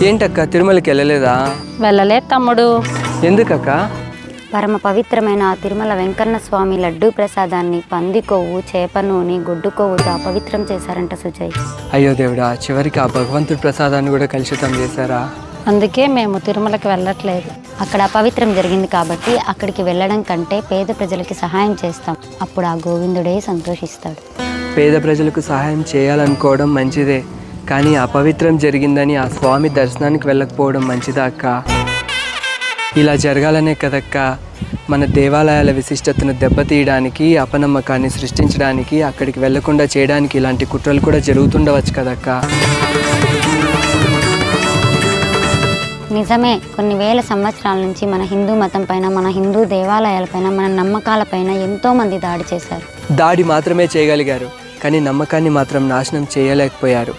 ఏంటక్క తిరుమలకి వెళ్ళలేదా? వెళ్ళలేదు తమ్ముడు. ఎందుకక్క? పరమ పవిత్రమైన ఆ తిరుమల వెంకన్న స్వామి లడ్డూ ప్రసాదాన్ని పంది కొవ్వు, చేప నూనె, గొడ్డు కొవ్వుతో అపవిత్రం చేశారంట సుజయ్. అయ్యో దేవుడా, చివరికి ఆ భగవంతుడి ప్రసాదాన్ని కూడా కలుషితం చేశారా? అందుకే మేము తిరుమలకి వెళ్ళట్లేదు. అక్కడ అపవిత్రం జరిగింది కాబట్టి అక్కడికి వెళ్ళడం కంటే పేద ప్రజలకి సహాయం చేస్తాం. అప్పుడు ఆ గోవిందుడే సంతోషిస్తాడు. పేద ప్రజలకు సహాయం చేయాలనుకోవడం మంచిదే, కానీ అపవిత్రం జరిగిందని ఆ స్వామి దర్శనానికి వెళ్ళకపోవడం మంచిదా అక్క? ఇలా జరగాలనే కదక్క మన దేవాలయాల విశిష్టతను దెబ్బతీయడానికి, అపనమ్మకాన్ని సృష్టించడానికి, అక్కడికి వెళ్లకుండా చేయడానికి ఇలాంటి కుట్రలు కూడా జరుగుతుండవచ్చు కదక్క. నిజమే, కొన్ని వేల సంవత్సరాల నుంచి మన హిందూ మతం పైన, మన హిందూ దేవాలయాలపైన, మన నమ్మకాలపైన ఎంతోమంది దాడి చేశారు. దాడి మాత్రమే చేయగలిగారు, కానీ నమ్మకాన్ని మాత్రం నాశనం చేయలేకపోయారు.